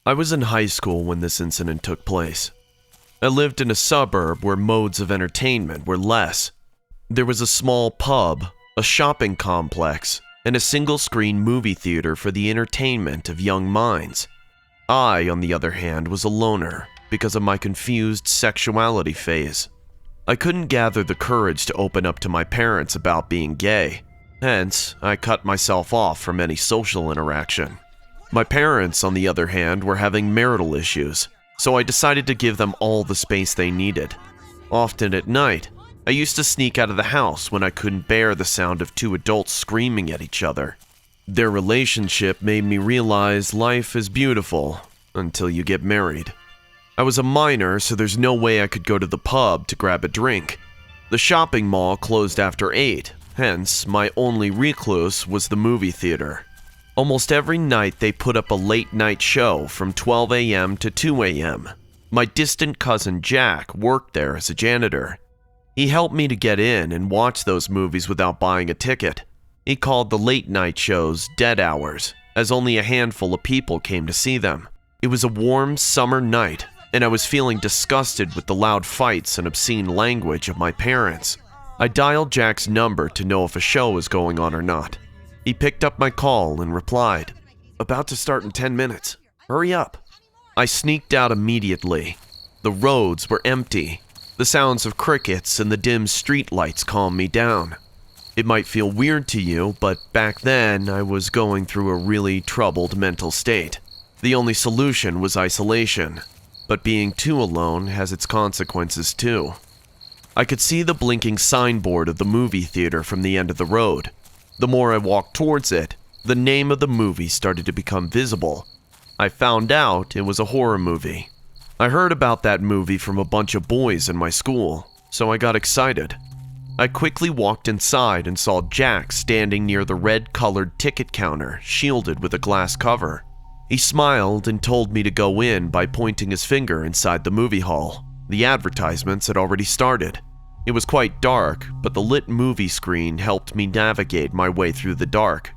I was in high school when this incident took place. I lived in a suburb where modes of entertainment were less. There was a small pub, a shopping complex, and a single-screen movie theater for the entertainment of young minds. I, on the other hand, was a loner because of my confused sexuality phase. I couldn't gather the courage to open up to my parents about being gay. Hence, I cut myself off from any social interaction. My parents, on the other hand, were having marital issues, so I decided to give them all the space they needed. Often at night, I used to sneak out of the house when I couldn't bear the sound of two adults screaming at each other. Their relationship made me realize life is beautiful until you get married. I was a minor, so there's no way I could go to the pub to grab a drink. The shopping mall closed after 8, hence my only recluse was the movie theater. Almost every night they put up a late-night show from 12 a.m. to 2 a.m. My distant cousin Jack worked there as a janitor. He helped me to get in and watch those movies without buying a ticket. He called the late-night shows dead hours, as only a handful of people came to see them. It was a warm summer night, and I was feeling disgusted with the loud fights and obscene language of my parents. I dialed Jack's number to know if a show was going on or not. He picked up my call and replied, "About to start in 10 minutes. Hurry up." I sneaked out immediately. The roads were empty. The sounds of crickets and the dim street lights calmed me down. It might feel weird to you, but back then I was going through a really troubled mental state. The only solution was isolation, but being too alone has its consequences too. I could see the blinking signboard of the movie theater from the end of the road. The more I walked towards it, the name of the movie started to become visible. I found out it was a horror movie. I heard about that movie from a bunch of boys in my school, so I got excited. I quickly walked inside and saw Jack standing near the red-colored ticket counter, shielded with a glass cover. He smiled and told me to go in by pointing his finger inside the movie hall. The advertisements had already started. It was quite dark, but the lit movie screen helped me navigate my way through the dark.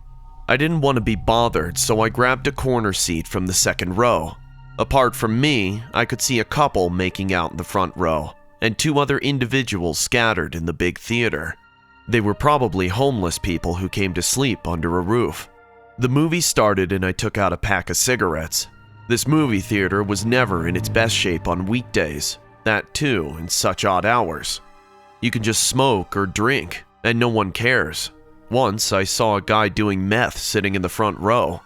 I didn't want to be bothered, so I grabbed a corner seat from the second row. Apart from me, I could see a couple making out in the front row, and 2 other individuals scattered in the big theater. They were probably homeless people who came to sleep under a roof. The movie started and I took out a pack of cigarettes. This movie theater was never in its best shape on weekdays, that too in such odd hours. You can just smoke or drink, and no one cares. Once I saw a guy doing meth sitting in the front row.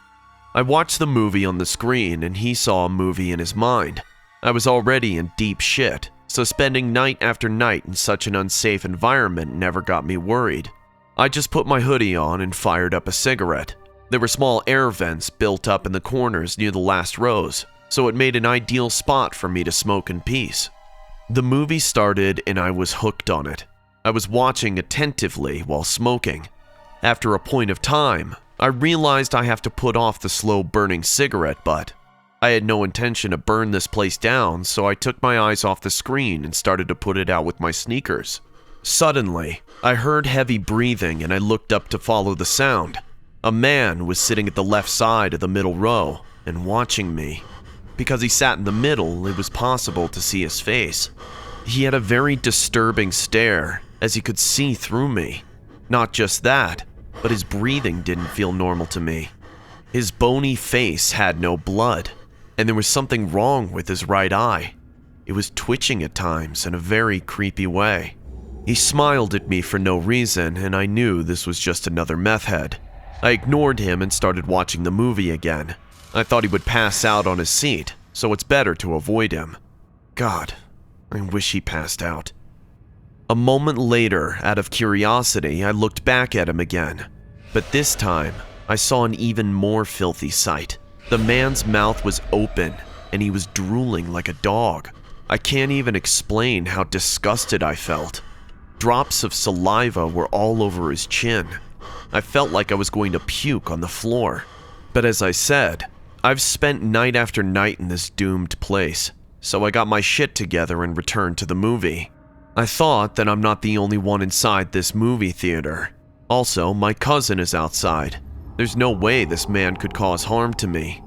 I watched the movie on the screen and he saw a movie in his mind. I was already in deep shit, so spending night after night in such an unsafe environment never got me worried. I just put my hoodie on and fired up a cigarette. There were small air vents built up in the corners near the last rows, so it made an ideal spot for me to smoke in peace. The movie started and I was hooked on it. I was watching attentively while smoking. After a point of time, I realized I have to put off the slow-burning cigarette butt. I had no intention to burn this place down, so I took my eyes off the screen and started to put it out with my sneakers. Suddenly, I heard heavy breathing and I looked up to follow the sound. A man was sitting at the left side of the middle row and watching me. Because he sat in the middle, it was possible to see his face. He had a very disturbing stare, as he could see through me. Not just that, but his breathing didn't feel normal to me. His bony face had no blood, and there was something wrong with his right eye. It was twitching at times in a very creepy way. He smiled at me for no reason, and I knew this was just another meth head. I ignored him and started watching the movie again. I thought he would pass out on his seat, so it's better to avoid him. God, I wish he passed out. A moment later, out of curiosity, I looked back at him again. But this time, I saw an even more filthy sight. The man's mouth was open, and he was drooling like a dog. I can't even explain how disgusted I felt. Drops of saliva were all over his chin. I felt like I was going to puke on the floor. But as I said, I've spent night after night in this doomed place, so I got my shit together and returned to the movie. I thought that I'm not the only one inside this movie theater. Also, my cousin is outside. There's no way this man could cause harm to me.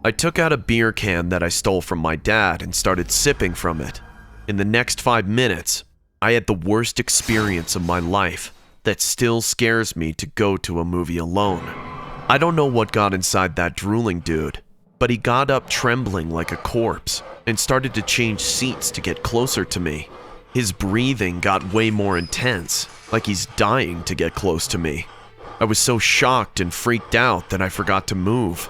I took out a beer can that I stole from my dad and started sipping from it. In the next 5 minutes, I had the worst experience of my life that still scares me to go to a movie alone. I don't know what got inside that drooling dude, but he got up trembling like a corpse and started to change seats to get closer to me. His breathing got way more intense, like he's dying to get close to me. I was so shocked and freaked out that I forgot to move.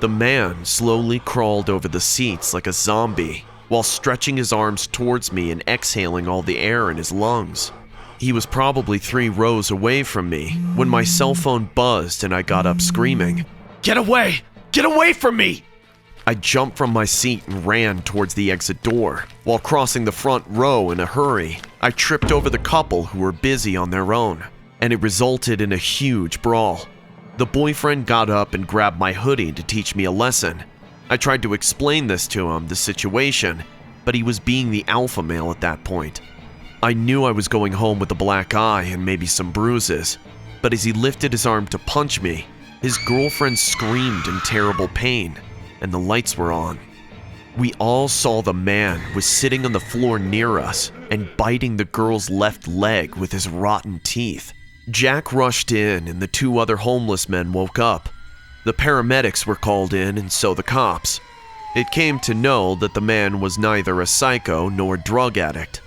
The man slowly crawled over the seats like a zombie while stretching his arms towards me and exhaling all the air in his lungs. He was probably 3 rows away from me when my cell phone buzzed and I got up screaming, "Get away! Get away from me!" I jumped from my seat and ran towards the exit door. While crossing the front row in a hurry, I tripped over the couple who were busy on their own, and it resulted in a huge brawl. The boyfriend got up and grabbed my hoodie to teach me a lesson. I tried to explain this to him, the situation, but he was being the alpha male at that point. I knew I was going home with a black eye and maybe some bruises, but as he lifted his arm to punch me, his girlfriend screamed in terrible pain, and the lights were on. We all saw the man was sitting on the floor near us and biting the girl's left leg with his rotten teeth. Jack rushed in and the 2 other homeless men woke up. The paramedics were called in and so the cops. It came to know that the man was neither a psycho nor a drug addict.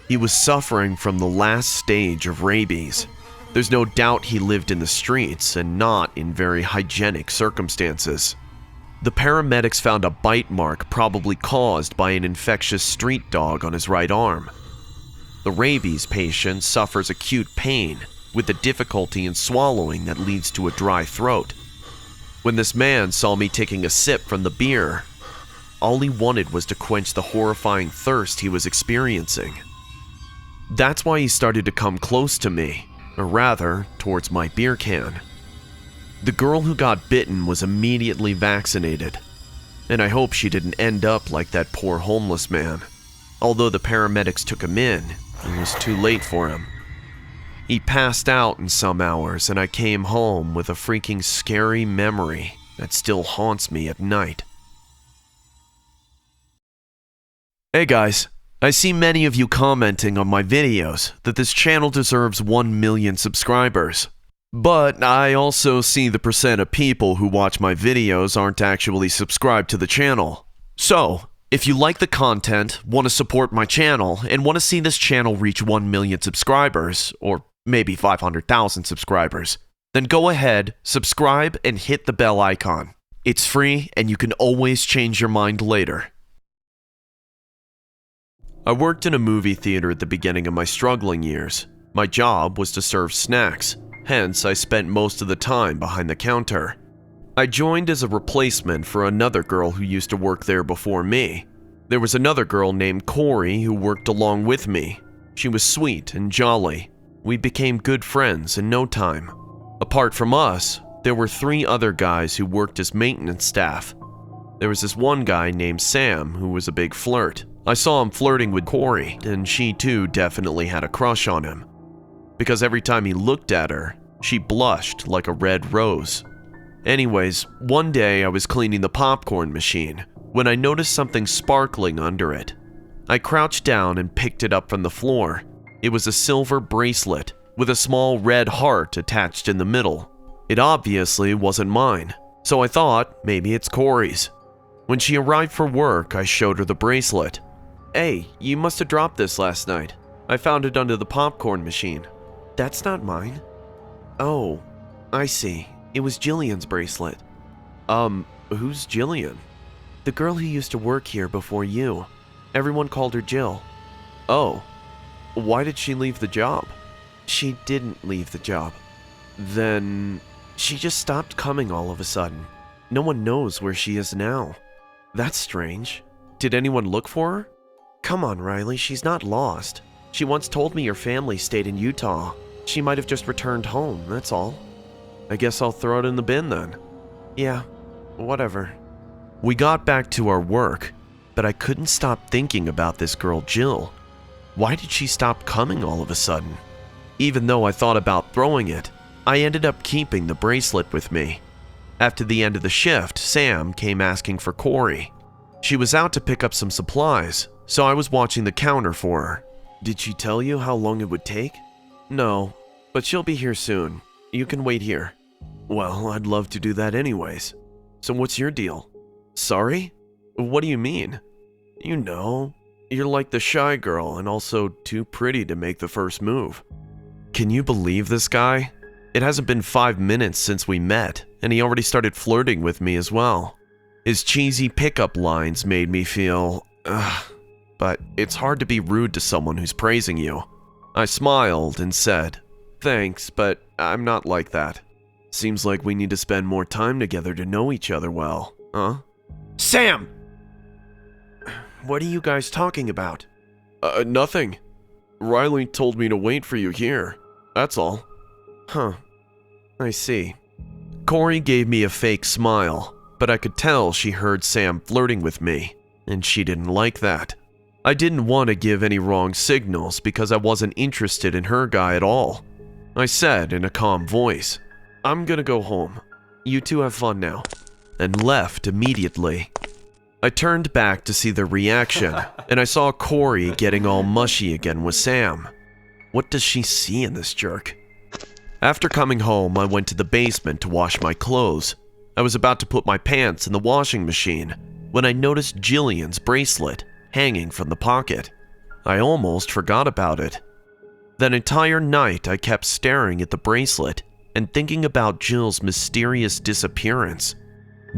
He was suffering from the last stage of rabies. There's no doubt he lived in the streets and not in very hygienic circumstances. The paramedics found a bite mark probably caused by an infectious street dog on his right arm. The rabies patient suffers acute pain with the difficulty in swallowing that leads to a dry throat. When this man saw me taking a sip from the beer, all he wanted was to quench the horrifying thirst he was experiencing. That's why he started to come close to me, or rather, towards my beer can. The girl who got bitten was immediately vaccinated, and I hope she didn't end up like that poor homeless man. Although the paramedics took him in, it was too late for him. He passed out in some hours, and I came home with a freaking scary memory that still haunts me at night. Hey guys, I see many of you commenting on my videos that this channel deserves 1 million subscribers. But I also see the percent of people who watch my videos aren't actually subscribed to the channel. So, if you like the content, want to support my channel, and want to see this channel reach 1 million subscribers, or maybe 500,000 subscribers, then go ahead, subscribe, and hit the bell icon. It's free, and you can always change your mind later. I worked in a movie theater at the beginning of my struggling years. My job was to serve snacks, hence I spent most of the time behind the counter. I joined as a replacement for another girl who used to work there before me. There was another girl named Corey who worked along with me. She was sweet and jolly. We became good friends in no time. Apart from us, there were 3 other guys who worked as maintenance staff. There was this one guy named Sam who was a big flirt. I saw him flirting with Corey, and she too definitely had a crush on him. Because every time he looked at her, she blushed like a red rose. Anyways, one day I was cleaning the popcorn machine when I noticed something sparkling under it. I crouched down and picked it up from the floor. It was a silver bracelet with a small red heart attached in the middle. It obviously wasn't mine, so I thought maybe it's Corey's. When she arrived for work, I showed her the bracelet. "Hey, you must have dropped this last night. I found it under the popcorn machine." "That's not mine." "Oh, I see. It was Jillian's bracelet." Who's Jillian?" "The girl who used to work here before you. Everyone called her Jill." "Oh, why did she leave the job?" "She didn't leave the job." "Then she just stopped coming all of a sudden. No one knows where she is now." "That's strange. Did anyone look for her?" "Come on, Riley, she's not lost. She once told me your family stayed in Utah. She might have just returned home, that's all." "I guess I'll throw it in the bin then." "Yeah, whatever." We got back to our work, but I couldn't stop thinking about this girl Jill. Why did she stop coming all of a sudden? Even though I thought about throwing it, I ended up keeping the bracelet with me. After the end of the shift, Sam came asking for Corey. She was out to pick up some supplies, so I was watching the counter for her. Did she tell you how long it would take? No, but she'll be here soon. You can wait here. Well, I'd love to do that anyways. So what's your deal? Sorry? What do you mean? You know, you're like the shy girl and also too pretty to make the first move. Can you believe this guy? It hasn't been 5 minutes since we met, and he already started flirting with me as well. His cheesy pickup lines made me feel, but it's hard to be rude to someone who's praising you. I smiled and said, thanks, but I'm not like that. Seems like we need to spend more time together to know each other well, huh? Sam! What are you guys talking about? Nothing. Riley told me to wait for you here. That's all. Huh. I see. Corey gave me a fake smile, but I could tell she heard Sam flirting with me, and she didn't like that. I didn't want to give any wrong signals because I wasn't interested in her guy at all. I said in a calm voice, I'm gonna go home. You two have fun now. And left immediately. I turned back to see their reaction, and I saw Corey getting all mushy again with Sam. What does she see in this jerk? After coming home, I went to the basement to wash my clothes. I was about to put my pants in the washing machine when I noticed Jillian's bracelet hanging from the pocket. I almost forgot about it. That entire night, I kept staring at the bracelet and thinking about Jill's mysterious disappearance.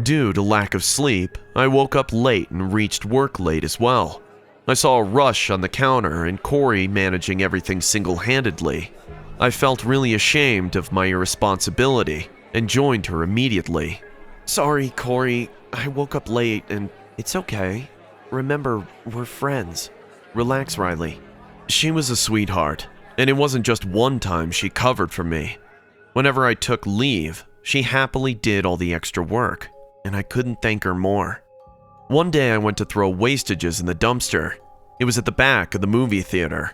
Due to lack of sleep, I woke up late and reached work late as well. I saw a rush on the counter and Corey managing everything single-handedly. I felt really ashamed of my irresponsibility and joined her immediately. Sorry, Corey, I woke up late and it's okay. Remember, we're friends. Relax, Riley. She was a sweetheart, and it wasn't just one time she covered for me. Whenever I took leave, she happily did all the extra work, and I couldn't thank her more. One day I went to throw wastages in the dumpster. It was at the back of the movie theater.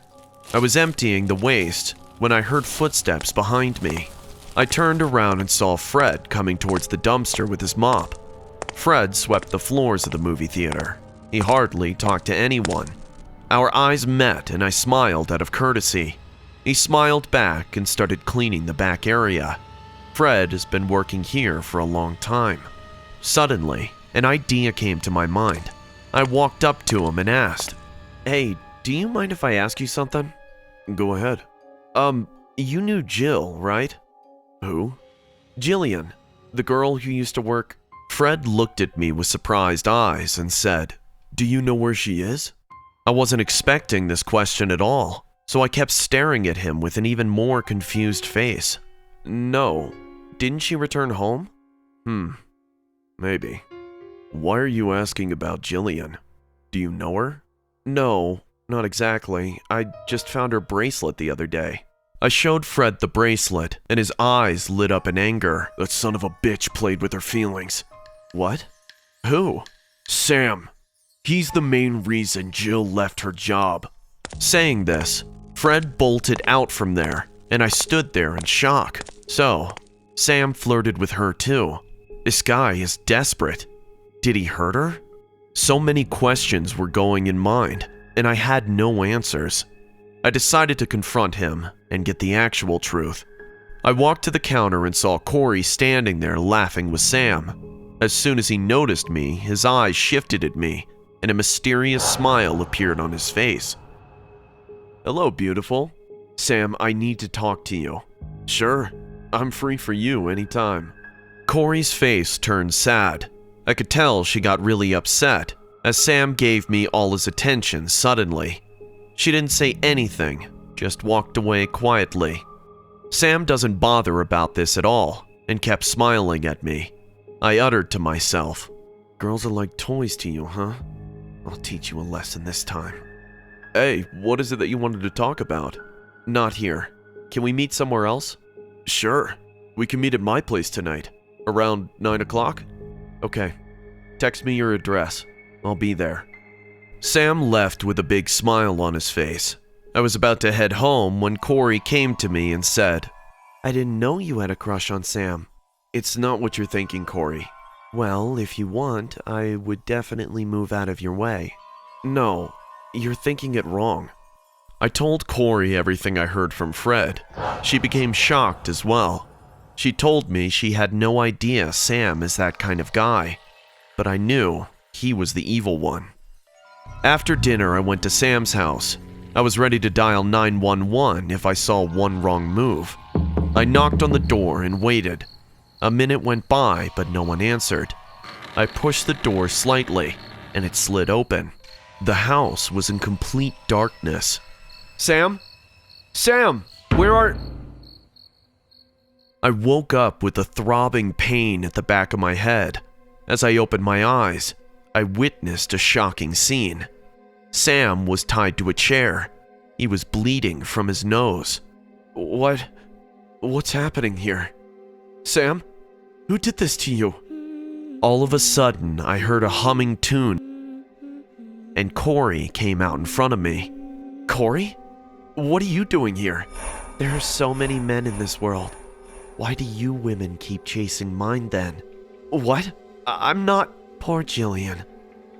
I was emptying the waste when I heard footsteps behind me. I turned around and saw Fred coming towards the dumpster with his mop. Fred swept the floors of the movie theater. He hardly talked to anyone. Our eyes met and I smiled out of courtesy. He smiled back and started cleaning the back area. Fred has been working here for a long time. Suddenly, an idea came to my mind. I walked up to him and asked, Hey, do you mind if I ask you something? Go ahead. You knew Jill, right? Who? Jillian, the girl who used to work. Fred looked at me with surprised eyes and said, Do you know where she is? I wasn't expecting this question at all, so I kept staring at him with an even more confused face. No, didn't she return home? Maybe. Why are you asking about Jillian? Do you know her? No, not exactly. I just found her bracelet the other day. I showed Fred the bracelet, and his eyes lit up in anger. That son of a bitch played with her feelings. What? Who? Sam. He's the main reason Jill left her job. Saying this, Fred bolted out from there, and I stood there in shock. So, Sam flirted with her too. This guy is desperate. Did he hurt her? So many questions were going in mind, and I had no answers. I decided to confront him and get the actual truth. I walked to the counter and saw Corey standing there laughing with Sam. As soon as he noticed me, his eyes shifted at me, and a mysterious smile appeared on his face. Hello, beautiful. Sam, I need to talk to you. Sure, I'm free for you anytime. Corey's face turned sad. I could tell she got really upset, as Sam gave me all his attention suddenly. She didn't say anything, just walked away quietly. Sam doesn't bother about this at all, and kept smiling at me. I uttered to myself, Girls are like toys to you, huh? I'll teach you a lesson this time. Hey, what is it that you wanted to talk about? Not here. Can we meet somewhere else? Sure. We can meet at my place tonight. Around 9 o'clock? Okay. Text me your address. I'll be there. Sam left with a big smile on his face. I was about to head home when Corey came to me and said, I didn't know you had a crush on Sam. It's not what you're thinking, Corey. Well, if you want, I would definitely move out of your way. No, you're thinking it wrong. I told Corey everything I heard from Fred. She became shocked as well. She told me she had no idea Sam is that kind of guy, but I knew he was the evil one. After dinner, I went to Sam's house. I was ready to dial 911 if I saw one wrong move. I knocked on the door and waited. A minute went by, but no one answered. I pushed the door slightly, and it slid open. The house was in complete darkness. Sam? Sam, where are... I woke up with a throbbing pain at the back of my head. As I opened my eyes, I witnessed a shocking scene. Sam was tied to a chair. He was bleeding from his nose. What's happening here? Sam? Who did this to you? All of a sudden, I heard a humming tune, and Corey came out in front of me. Corey? What are you doing here? There are so many men in this world. Why do you women keep chasing mine then? What? I'm not... Poor Jillian.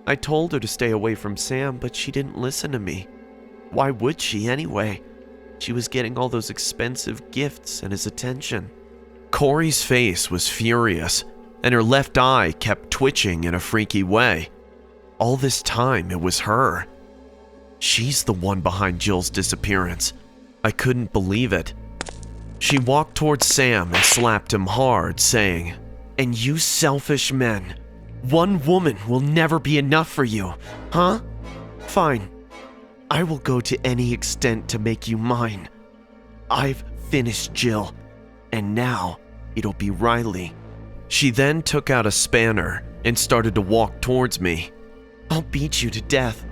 I told her to stay away from Sam, but she didn't listen to me. Why would she anyway? She was getting all those expensive gifts and his attention. Corey's face was furious, and her left eye kept twitching in a freaky way. All this time, it was her. She's the one behind Jill's disappearance. I couldn't believe it. She walked towards Sam and slapped him hard, saying, "And you selfish men, one woman will never be enough for you, huh? Fine. I will go to any extent to make you mine. I've finished Jill, and now it'll be Riley." She then took out a spanner and started to walk towards me. "I'll beat you to death.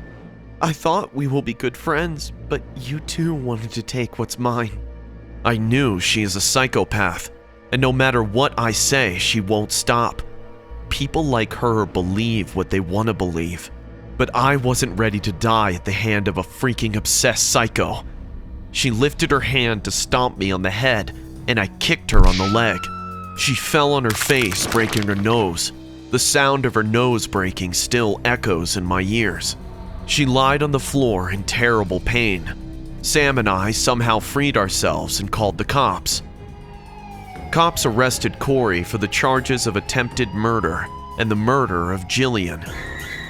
I thought we will be good friends, but you too wanted to take what's mine." I knew she is a psychopath, and no matter what I say, she won't stop. People like her believe what they want to believe, but I wasn't ready to die at the hand of a freaking obsessed psycho. She lifted her hand to stomp me on the head, and I kicked her on the leg. She fell on her face, breaking her nose. The sound of her nose breaking still echoes in my ears. She lied on the floor in terrible pain. Sam and I somehow freed ourselves and called the cops. Cops arrested Corey for the charges of attempted murder and the murder of Jillian.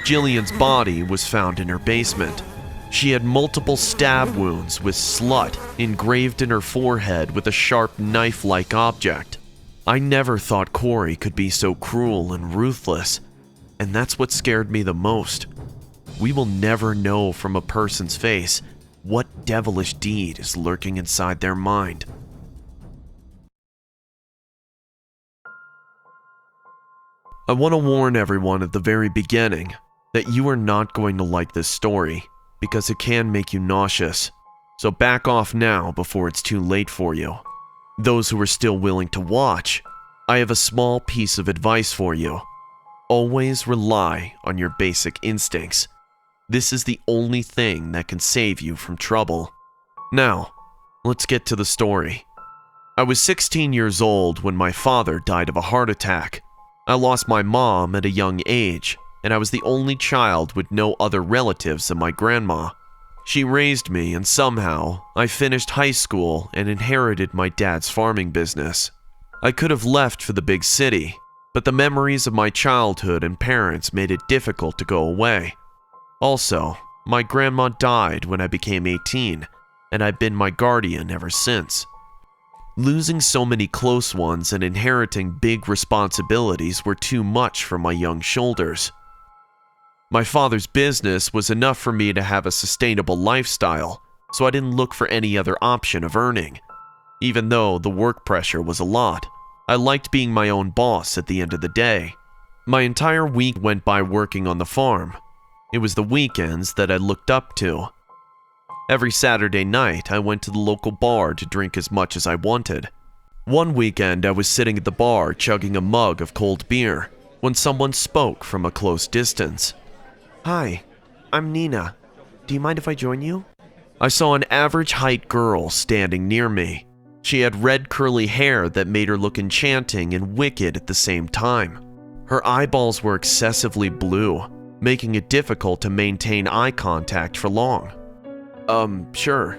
Jillian's body was found in her basement. She had multiple stab wounds with "slut" engraved in her forehead with a sharp knife-like object. I never thought Corey could be so cruel and ruthless, and that's what scared me the most. We will never know from a person's face what devilish deed is lurking inside their mind. I want to warn everyone at the very beginning that you are not going to like this story because it can make you nauseous, so back off now before it's too late for you. Those who are still willing to watch, I have a small piece of advice for you. Always rely on your basic instincts. This is the only thing that can save you from trouble. Now, let's get to the story. I was 16 years old when my father died of a heart attack. I lost my mom at a young age, and I was the only child with no other relatives than my grandma. She raised me, and somehow I finished high school and inherited my dad's farming business. I could have left for the big city, but the memories of my childhood and parents made it difficult to go away. Also, my grandma died when I became 18, and I've been my guardian ever since. Losing so many close ones and inheriting big responsibilities were too much for my young shoulders. My father's business was enough for me to have a sustainable lifestyle, so I didn't look for any other option of earning. Even though the work pressure was a lot, I liked being my own boss at the end of the day. My entire week went by working on the farm. It was the weekends that I looked up to. Every Saturday night, I went to the local bar to drink as much as I wanted. One weekend, I was sitting at the bar chugging a mug of cold beer when someone spoke from a close distance. "Hi, I'm Nina. Do you mind if I join you?" I saw an average height girl standing near me. She had red curly hair that made her look enchanting and wicked at the same time. Her eyeballs were excessively blue, making it difficult to maintain eye contact for long. Sure.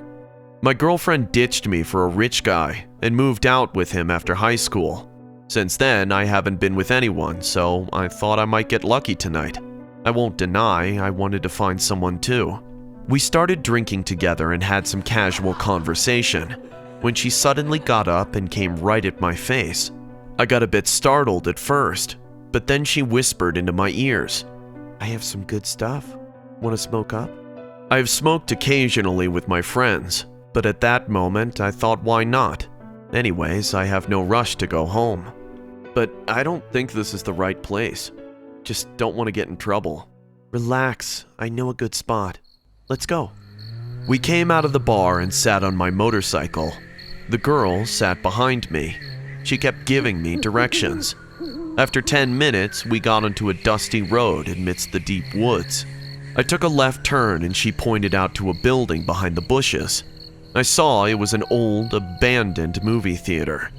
My girlfriend ditched me for a rich guy and moved out with him after high school. Since then, I haven't been with anyone, so I thought I might get lucky tonight. I won't deny I wanted to find someone too. We started drinking together and had some casual conversation when she suddenly got up and came right at my face. I got a bit startled at first, but then she whispered into my ears, "I have some good stuff. Want to smoke up?" I've smoked occasionally with my friends, but at that moment I thought, why not? Anyways, I have no rush to go home. But I don't think this is the right place. Just don't want to get in trouble. Relax, I know a good spot. Let's go. We came out of the bar and sat on my motorcycle. The girl sat behind me. She kept giving me directions. After 10 minutes, we got onto a dusty road amidst the deep woods. I took a left turn and she pointed out to a building behind the bushes. I saw it was an old, abandoned movie theater.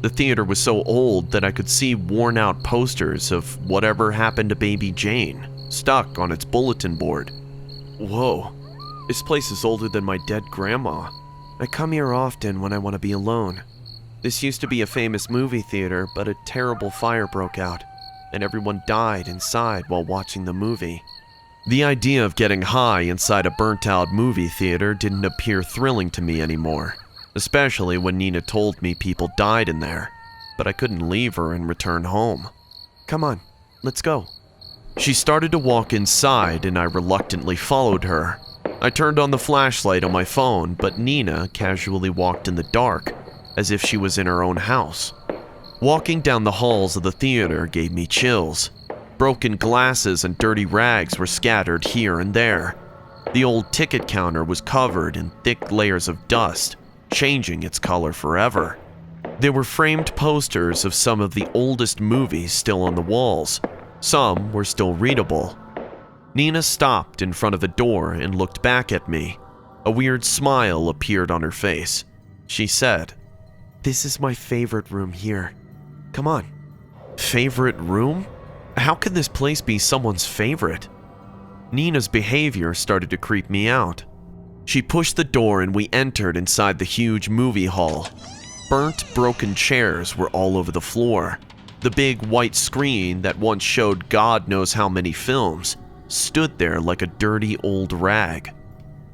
The theater was so old that I could see worn-out posters of Whatever Happened to Baby Jane stuck on its bulletin board. Whoa, this place is older than my dead grandma. I come here often when I want to be alone. This used to be a famous movie theater, but a terrible fire broke out, and everyone died inside while watching the movie. The idea of getting high inside a burnt-out movie theater didn't appear thrilling to me anymore, especially when Nina told me people died in there, but I couldn't leave her and return home. Come on, let's go. She started to walk inside and I reluctantly followed her. I turned on the flashlight on my phone, but Nina casually walked in the dark, as if she was in her own house. Walking down the halls of the theater gave me chills. Broken glasses and dirty rags were scattered here and there. The old ticket counter was covered in thick layers of dust, changing its color forever. There were framed posters of some of the oldest movies still on the walls. Some were still readable. Nina stopped in front of the door and looked back at me. A weird smile appeared on her face. She said, "This is my favorite room here. Come on." Favorite room? How could this place be someone's favorite? Nina's behavior started to creep me out. She pushed the door and we entered inside the huge movie hall. Burnt, broken chairs were all over the floor. The big white screen that once showed God knows how many films stood there like a dirty old rag.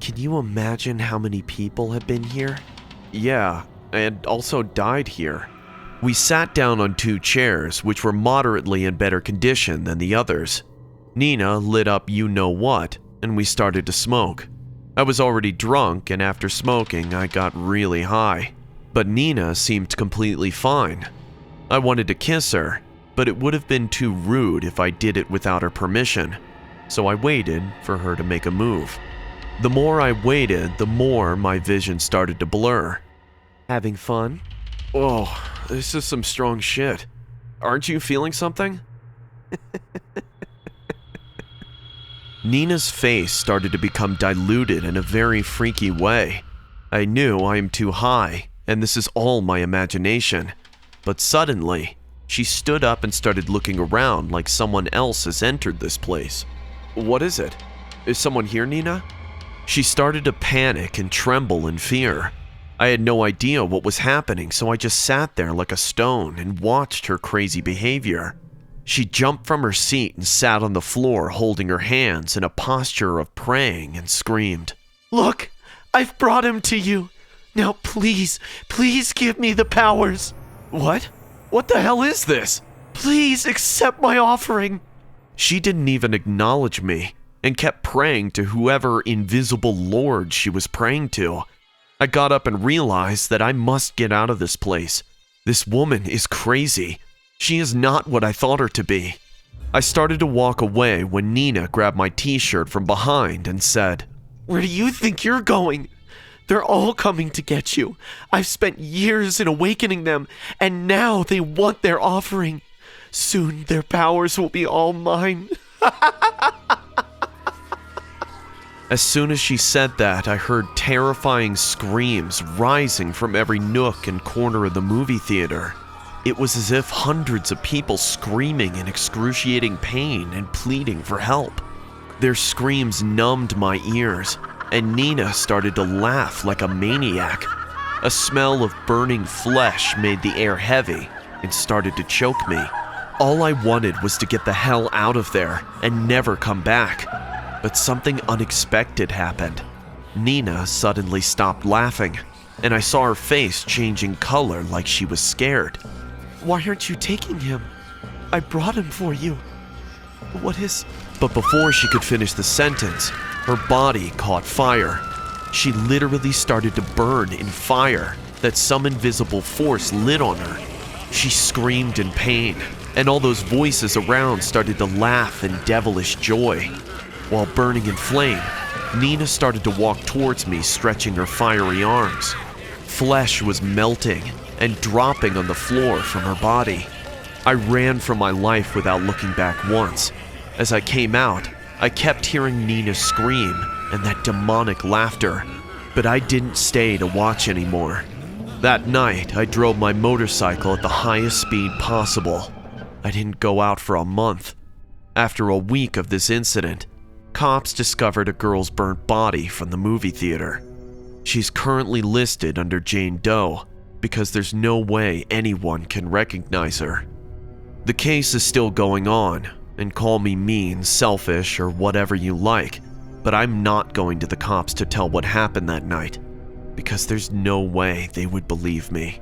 Can you imagine how many people have been here? Yeah, and also died here. We sat down on 2 chairs, which were moderately in better condition than the others. Nina lit up you-know-what, and we started to smoke. I was already drunk, and after smoking, I got really high. But Nina seemed completely fine. I wanted to kiss her, but it would have been too rude if I did it without her permission, so I waited for her to make a move. The more I waited, the more my vision started to blur. Having fun? Oh, this is some strong shit. Aren't you feeling something? Nina's face started to become diluted in a very freaky way. I knew I am too high, and this is all my imagination. But suddenly, she stood up and started looking around like someone else has entered this place. What is it? Is someone here, Nina? She started to panic and tremble in fear. I had no idea what was happening, so I just sat there like a stone and watched her crazy behavior. She jumped from her seat and sat on the floor holding her hands in a posture of praying and screamed, "Look, I've brought him to you. Now please, please give me the powers." What? What the hell is this? Please accept my offering. She didn't even acknowledge me and kept praying to whoever invisible lord she was praying to. I got up and realized that I must get out of this place. This woman is crazy. She is not what I thought her to be. I started to walk away when Nina grabbed my t-shirt from behind and said, "Where do you think you're going? They're all coming to get you. I've spent years in awakening them, and now they want their offering. Soon their powers will be all mine." As soon as she said that, I heard terrifying screams rising from every nook and corner of the movie theater. It was as if hundreds of people screaming in excruciating pain and pleading for help. Their screams numbed my ears, and Nina started to laugh like a maniac. A smell of burning flesh made the air heavy and started to choke me. All I wanted was to get the hell out of there and never come back. But something unexpected happened. Nina suddenly stopped laughing, and I saw her face changing color like she was scared. Why aren't you taking him? I brought him for you. What is... But before she could finish the sentence, her body caught fire. She literally started to burn in fire that some invisible force lit on her. She screamed in pain, and all those voices around started to laugh in devilish joy. While burning in flame, Nina started to walk towards me, stretching her fiery arms. Flesh was melting and dropping on the floor from her body. I ran for my life without looking back once. As I came out, I kept hearing Nina scream and that demonic laughter, but I didn't stay to watch anymore. That night, I drove my motorcycle at the highest speed possible. I didn't go out for a month. After a week of this incident, cops discovered a girl's burnt body from the movie theater. She's currently listed under Jane Doe because there's no way anyone can recognize her. The case is still going on, and call me mean, selfish, or whatever you like, but I'm not going to the cops to tell what happened that night because there's no way they would believe me.